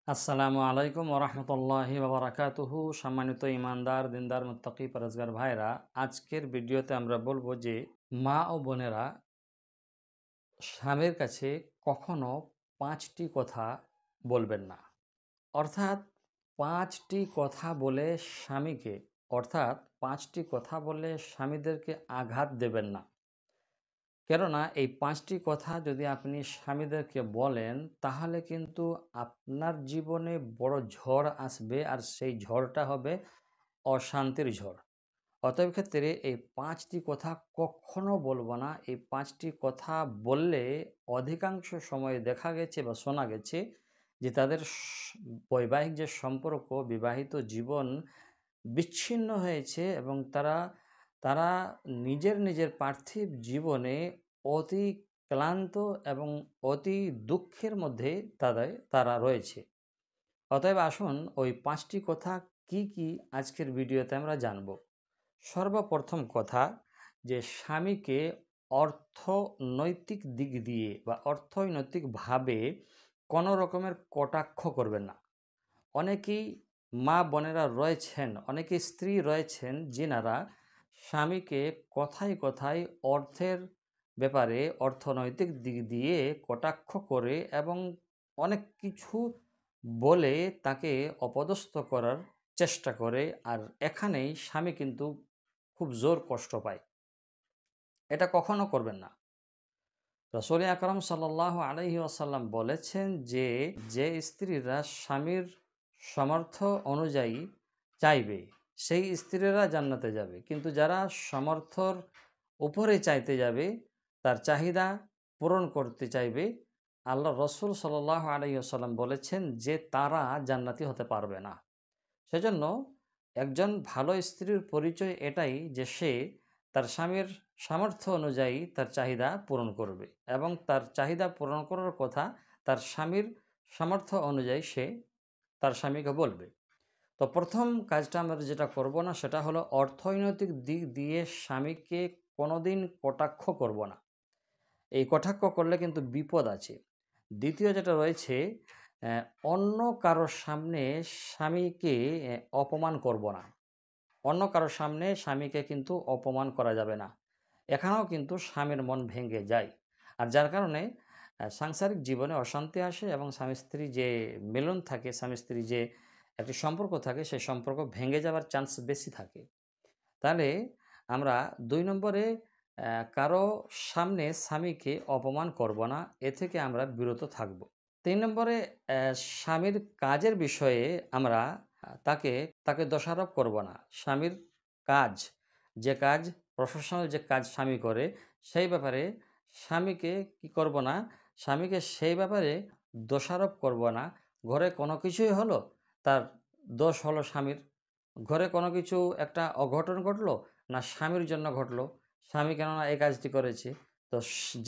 আসসালামু আলাইকুম ওরহমতুল্লাহি ওবরাকাতুহু। সম্মানিত ইমানদার দিনদার মুত্তাকি পরেজগার ভাইরা, আজকের ভিডিওতে আমরা বলবো যে মা ও বোনেরা স্বামীর কাছে কখনো ৫টি কথা বলবেন না। অর্থাৎ ৫টি কথা বলে স্বামীকে অর্থাৎ ৫টি কথা বলে স্বামীদেরকে আঘাত দেবেন না। কেননা এই ৫টি কথা যদি আপনি স্বামীদেরকে বলেন, তাহলে কিন্তু আপনার জীবনে বড় ঝড় আসবে, আর সেই ঝড়টা হবে অশান্তির ঝড়। অতএব ক্ষেত্রে এই ৫টি কথা কখনো বলব না। এই ৫টি কথা বললে অধিকাংশ সময়ে দেখা গেছে বা শোনা গেছে যে তাদের বৈবাহিক যে সম্পর্ক, বিবাহিত জীবন বিচ্ছিন্ন হয়েছে এবং তারা তারা নিজের পার্থিব জীবনে অতি ক্লান্ত এবং অতি দুঃখের মধ্যে তারা রয়েছে। অতএব আসুন ওই ৫টি কথা কি কি আজকের ভিডিওতে আমরা জানব। সর্বপ্রথম কথা, যে স্বামীকে অর্থনৈতিক দিক দিয়ে বা অর্থনৈতিকভাবে কোনো রকমের কটাক্ষ করবেন না। অনেকেই মা বোনেরা রয়েছেন, অনেকে স্ত্রী রয়েছেন যিনারা স্বামীকে কথায় কথায় অর্থের ব্যাপারে অর্থনৈতিক দিক দিয়ে কটাক্ষ করে এবং অনেক কিছু বলে তাকে অপদস্থ করার চেষ্টা করে। আর এখানেই স্বামী কিন্তু খুব জোর কষ্ট পায়। এটা কখনো করবেন না। রাসূল আকরাম সাল্লাল্লাহু আলাইহি ওয়াসাল্লাম বলেছেন যে যে স্ত্রীরা স্বামীর সামর্থ্য অনুযায়ী চাইবে সেই স্ত্রীরা জান্নাতে যাবে, কিন্তু যারা সামর্থ্যর উপরে চাইতে যাবে, তার চাহিদা পূরণ করতে চাইবে, আল্লাহ রসুল সাল্লাল্লাহু আলাইহি ওয়াসাল্লাম বলেছেন যে তারা জান্নাতি হতে পারবে না। সেজন্য একজন ভালো স্ত্রীর পরিচয় এটাই যে সে তার স্বামীর সামর্থ্য অনুযায়ী তার চাহিদা পূরণ করবে এবং তার চাহিদা পূরণ করার কথা তার স্বামীর সামর্থ্য অনুযায়ী সে তার স্বামীকে বলবে। তো প্রথম কাজটা আমরা যেটা করব না সেটা হলো অর্থনৈতিক দিক দিয়ে স্বামীকে কোনোদিন কটাক্ষ করব না। এই কটাক্ষ করলে কিন্তু বিপদ আছে। দ্বিতীয় যেটা রয়েছে, অন্য কারোর সামনে স্বামীকে অপমান করব না। অন্য কারোর সামনে স্বামীকে কিন্তু অপমান করা যাবে না। এখানেও কিন্তু স্বামীর মন ভেঙে যায়। আর যার কারণে সাংসারিক জীবনে অশান্তি আসে এবং স্বামী স্ত্রী যে মিলন থাকে, স্বামী স্ত্রী যে একটি সম্পর্ক থাকে, সেই সম্পর্ক ভেঙে যাওয়ার চান্স বেশি থাকে। তাহলে আমরা ২ নম্বরে কারো সামনে স্বামীকে অপমান করব না, এ থেকে আমরা বিরত থাকব। ৩ নম্বরে স্বামীর কাজের বিষয়ে আমরা তাকে তাকে দোষারোপ করব না। স্বামীর কাজ, যে কাজ প্রফেশনাল যে কাজ স্বামী করে, সেই ব্যাপারে স্বামীকে কি করব না, স্বামীকে সেই ব্যাপারে দোষারোপ করব না। ঘরে কোনো কিছুই হলো, তার দোষ হলো স্বামীর। ঘরে কোনো কিছু একটা অঘটন ঘটলো, না স্বামীর জন্য ঘটলো, স্বামী কেননা এই কাজটি করেছে। তো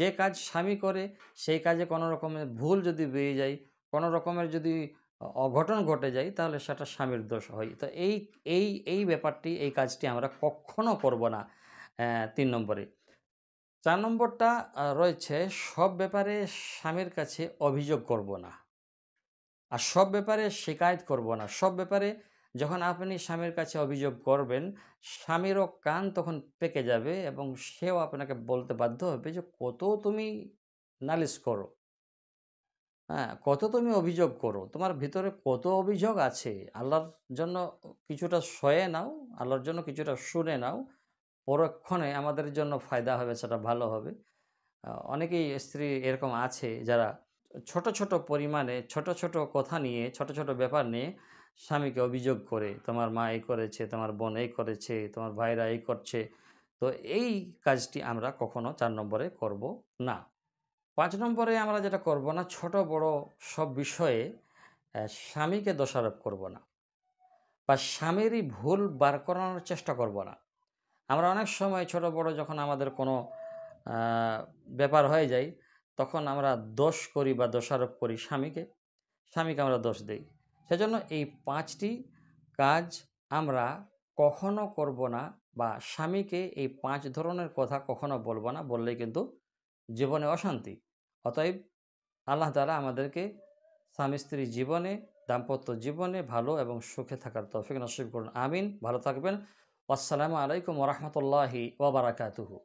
যে কাজ স্বামী করে সেই কাজে কোনো রকমের ভুল যদি বেরিয়ে যায়, কোনো রকমের যদি অঘটন ঘটে যায়, তাহলে সেটা স্বামীর দোষ হয়। তো এই এই এই ব্যাপারটি, এই কাজটি আমরা কখনো করব না ৩ নম্বরে। ৪ নম্বরটা রয়েছে, সব ব্যাপারে স্বামীর কাছে অভিযোগ করব না। আর সব ব্যাপারে শিকায়েত করব না। সব ব্যাপারে যখন আপনি স্বামীর কাছে অভিযোগ করবেন, স্বামীরও কান তখন পেকে যাবে এবং সেও আপনাকে বলতে বাধ্য হবে যে, "কত তুমি নালিশ করো, হ্যাঁ? কত তুমি অভিযোগ করো। তোমার ভিতরে কত অভিযোগ আছে। আল্লাহর জন্য কিছুটা সয়ে নাও, আল্লাহর জন্য কিছুটা শুনে নাও। পরক্ষণে আমাদের জন্য ফায়দা হবে, সেটা ভালো হবে।" অনেকেই স্ত্রী এরকম আছে যারা ছোট পরিমাণে ছোট কথা নিয়ে, ছোট ব্যাপার নিয়ে স্বামীকে অভিযোগ করে, "তোমার মা এই করেছে, তোমার বোন এই করেছে, তোমার ভাইরা এই করছে।" তো এই কাজটি আমরা কখনো ৪ নম্বরে করব না। ৫ নম্বরে আমরা যেটা করব না, ছোট বড় সব বিষয়ে স্বামীকে দোষারোপ করব না বা স্বামীরই ভুল বার করানোর চেষ্টা করব না। আমরা অনেক সময় ছোট বড় যখন আমাদের কোনো আ ব্যাপার হয়ে যায়, তখন আমরা দোষ করি বা দোষারোপ করি স্বামীকে আমরা দোষ দেই। সেজন্য এই ৫ টি কাজ আমরা কখনো করব না বা স্বামীকে এই ৫ ধরনের কথা কখনো বলব না, বললেই কিন্তু জীবনে অশান্তি। অতএব আল্লাহ তাআলা আমাদেরকে স্বামী স্ত্রী জীবনে, দাম্পত্য জীবনে ভালো এবং সুখে থাকার তৌফিক নসিব করুন। আমিন। ভালো থাকবেন। আসসালামু আলাইকুম ওয়া রাহমাতুল্লাহি ওয়া বারাকাতুহু।